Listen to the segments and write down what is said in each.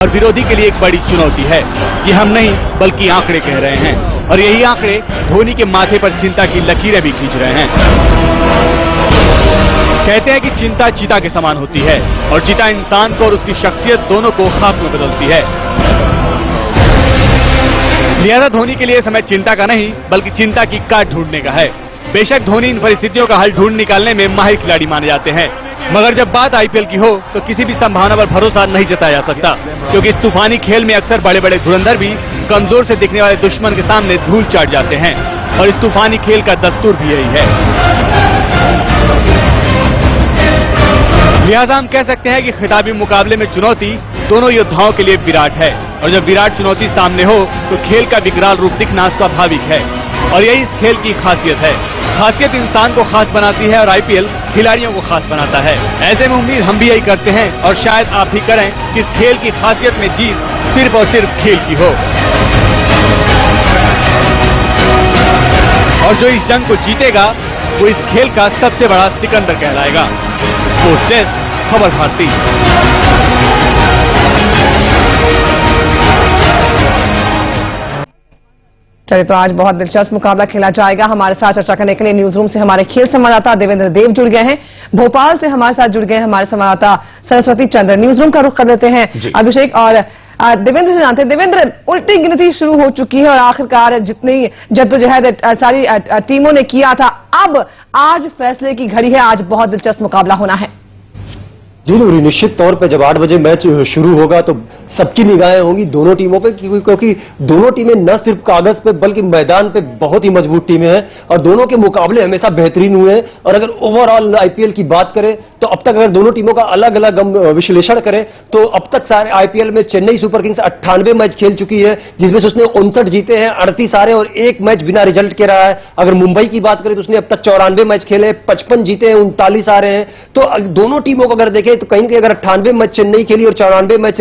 और विरोधी के लिए एक बड़ी चुनौती है। ये हम नहीं बल्कि आंकड़े कह रहे हैं और यही आंकड़े धोनी के माथे पर चिंता की लकीरें भी खींच रहे हैं। कहते हैं कि चिंता चीता के समान होती है और चीता इंसान को और उसकी शख्सियत दोनों को खाक में बदलती है। लिहाजा धोनी के लिए समय चिंता का नहीं बल्कि चिंता की काट ढूंढने का है। बेशक धोनी इन परिस्थितियों का हल ढूंढ निकालने में माहिर खिलाड़ी माने जाते हैं, मगर जब बात आईपीएल की हो तो किसी भी संभावना पर भरोसा नहीं जताया जा सकता, क्योंकि इस तूफानी खेल में अक्सर बड़े बड़े धुरंधर भी कमजोर से दिखने वाले दुश्मन के सामने धूल चाट जाते हैं और इस तूफानी खेल का दस्तूर भी यही है। लिहाजा हम कह सकते हैं कि खिताबी मुकाबले में चुनौती दोनों योद्धाओं के लिए विराट है और जब विराट चुनौती सामने हो तो खेल का विकराल रूप दिखना स्वाभाविक है और यही इस खेल की खासियत है। खासियत इंसान को खास बनाती है और आईपीएल खिलाड़ियों को खास बनाता है। ऐसे में उम्मीद हम भी यही करते हैं और शायद आप भी करें कि इस खेल की खासियत में जीत सिर्फ और सिर्फ खेल की हो और जो इस जंग को जीतेगा वो इस खेल का सबसे बड़ा सिकंदर कहलाएगा। स्पोर्ट्स डेस्क, खबर भारती। चलिए, तो आज बहुत दिलचस्प मुकाबला खेला जाएगा। हमारे साथ चर्चा करने के लिए न्यूज रूम से हमारे खेल संवाददाता देवेंद्र देव जुड़ गए हैं। भोपाल से हमारे साथ जुड़ गए हैं हमारे संवाददाता सरस्वती चंद्र। न्यूज रूम का रुख कर लेते हैं अभिषेक और देवेंद्र से जानते हैं। देवेंद्र, उल्टी गिनती शुरू हो चुकी है और आखिरकार जितनी जद्दोजहद सारी टीमों ने किया था, अब आज फैसले की घड़ी है। आज बहुत दिलचस्प मुकाबला होना है। जी नूरी, निश्चित तौर पे जब 8 बजे मैच शुरू होगा तो सबकी निगाहें होंगी दोनों टीमों पे, क्योंकि दोनों टीमें न सिर्फ कागज पे बल्कि मैदान पे बहुत ही मजबूत टीमें हैं और दोनों के मुकाबले हमेशा बेहतरीन हुए हैं। और अगर ओवरऑल आईपीएल की बात करें तो अब तक अगर दोनों टीमों का अलग अलग हम विश्लेषण करें तो अब तक सारे आईपीएल में चेन्नई सुपर किंग्स 98 मैच खेल चुकी है, जिसमें से उसने 59 जीते हैं, 38 हारे और एक मैच बिना रिजल्ट के रहा है। अगर मुंबई की बात करें तो उसने अब तक 94 मैच खेले, 55 जीते हैं, 39 हारे हैं। तो दोनों टीमों को अगर देखें तो कहीं कि अगर 98 मैच चेन्नई खेली और 94 मैच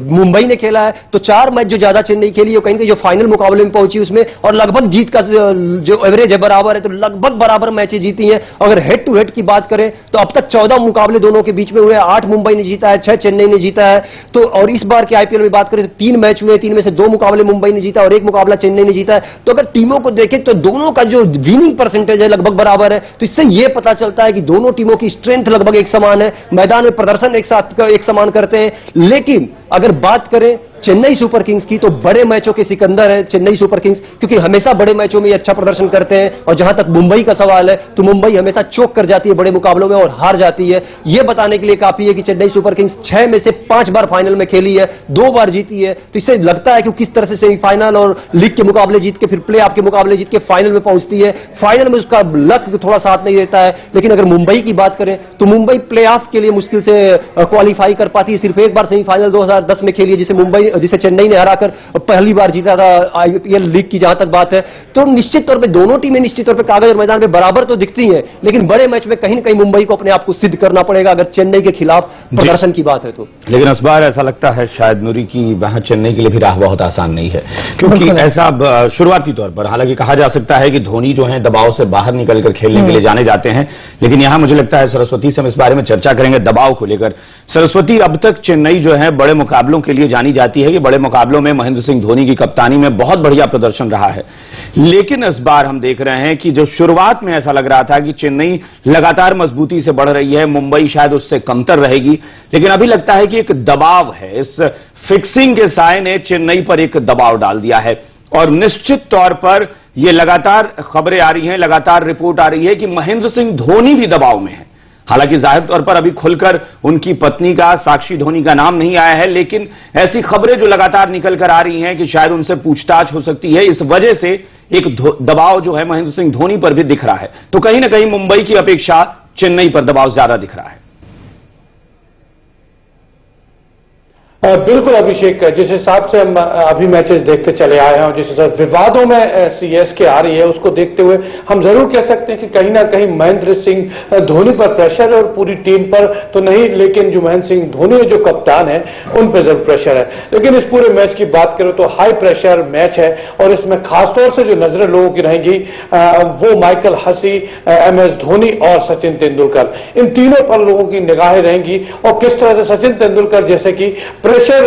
मुंबई ने खेला है तो 4 मैच जो ज्यादा चेन्नई खेली और कहीं कि जो फाइनल मुकाबले में पहुंची उसमें और लगभग जीत का जो एवरेज है बराबर है, तो लगभग बराबर मैचें जीती हैं। अगर हेड टू हेड की बात करें तो अब तक 14 मुकाबले दोनों के बीच में हुए हैं, 8 मुंबई ने जीता है, 6 चेन्नई ने जीता है। तो और इस बार के आईपीएल में बात करें तो 3 मैच हुए, 3 में से 2 मुकाबले मुंबई ने जीता और 1 मुकाबला चेन्नई ने जीता है। तो अगर टीमों को देखें तो दोनों का जो विनिंग परसेंटेज है लगभग बराबर है, तो इससे यह पता चलता है कि दोनों टीमों की स्ट्रेंथ लगभग एक समान है, मैदान में प्रदर्शन एक समान करते हैं। लेकिन अगर बात करें चेन्नई सुपर किंग्स की तो बड़े मैचों के सिकंदर है चेन्नई सुपर किंग्स, क्योंकि हमेशा बड़े मैचों में अच्छा प्रदर्शन करते हैं। और जहां तक मुंबई का सवाल है तो मुंबई हमेशा चोक कर जाती है बड़े मुकाबलों में और हार जाती है। यह बताने के लिए काफी है कि चेन्नई सुपर किंग्स 6 में से 5 बार फाइनल में खेली है, 2 बार जीती है। तो इससे लगता है कि किस तरह से सेमीफाइनल और लीग के मुकाबले जीत के फिर प्ले ऑफ के मुकाबले जीत के फाइनल में पहुंचती है। फाइनल में उसका लक थोड़ा साथ नहीं देता है। लेकिन अगर मुंबई की बात करें तो मुंबई प्ले ऑफ के लिए मुश्किल से क्वालिफाई कर पाती है। सिर्फ एक बार सेमीफाइनल 2010 में खेली है जिसे चेन्नई ने हराकर पहली बार जीता था आईपीएल लीग की जहां तक बात है। तो निश्चित तौर पे दोनों टीमें निश्चित तौर पे कागज और मैदान में बराबर तो दिखती हैं, लेकिन बड़े मैच में कहीं न कहीं मुंबई को अपने आप को सिद्ध करना पड़ेगा अगर चेन्नई के खिलाफ प्रदर्शन की बात है तो। लेकिन इस बार ऐसा लगता है शायद नूरी की वहां चेन्नई के लिए भी राह बहुत आसान नहीं है, क्योंकि ऐसा शुरुआती तौर पर हालांकि कहा जा सकता है कि धोनी जो है दबाव से बाहर निकलकर खेलने के लिए जाने जाते हैं, लेकिन यहां मुझे लगता है सरस्वती से हम इस बारे में चर्चा करेंगे दबाव को लेकर। सरस्वती, अब तक चेन्नई जो है बड़े मुकाबलों के लिए जानी जाती है कि बड़े मुकाबलों में महेंद्र सिंह धोनी की कप्तानी में बहुत बढ़िया प्रदर्शन रहा है, लेकिन इस बार हम देख रहे हैं कि जो शुरुआत में ऐसा लग रहा था कि चेन्नई लगातार मजबूती से बढ़ रही है, मुंबई शायद उससे कमतर रहेगी, लेकिन अभी लगता है कि एक दबाव है। इस फिक्सिंग के साय ने चेन्नई पर एक दबाव डाल दिया है और निश्चित तौर पर यह लगातार खबरें आ रही हैं, लगातार रिपोर्ट आ रही है कि महेंद्र सिंह धोनी भी दबाव में है। हालांकि जाहिर तौर पर अभी खुलकर उनकी पत्नी का, साक्षी धोनी का नाम नहीं आया है, लेकिन ऐसी खबरें जो लगातार निकल कर आ रही हैं कि शायद उनसे पूछताछ हो सकती है। इस वजह से एक दबाव जो है महेंद्र सिंह धोनी पर भी दिख रहा है। तो कहीं ना कहीं मुंबई की अपेक्षा चेन्नई पर दबाव ज्यादा दिख रहा है। बिल्कुल अभिषेक, जिस हिसाब से हम अभी मैचेस देखते चले आए हैं और जिस हिसाब विवादों में सीएसके आ रही है उसको देखते हुए हम जरूर कह सकते हैं कि कहीं ना कहीं महेंद्र सिंह धोनी पर प्रेशर है और पूरी टीम पर तो नहीं, लेकिन जो महेंद्र सिंह धोनी जो कप्तान है उन पर जरूर प्रेशर है। लेकिन इस पूरे मैच की बात करें तो हाई प्रेशर मैच है और इसमें खासतौर से जो नजरें लोगों की रहेंगी वो माइकल हसी, MS धोनी और सचिन तेंदुलकर, इन तीनों पर लोगों की निगाहें रहेंगी और किस तरह से सचिन तेंदुलकर जैसे कि प्रेशर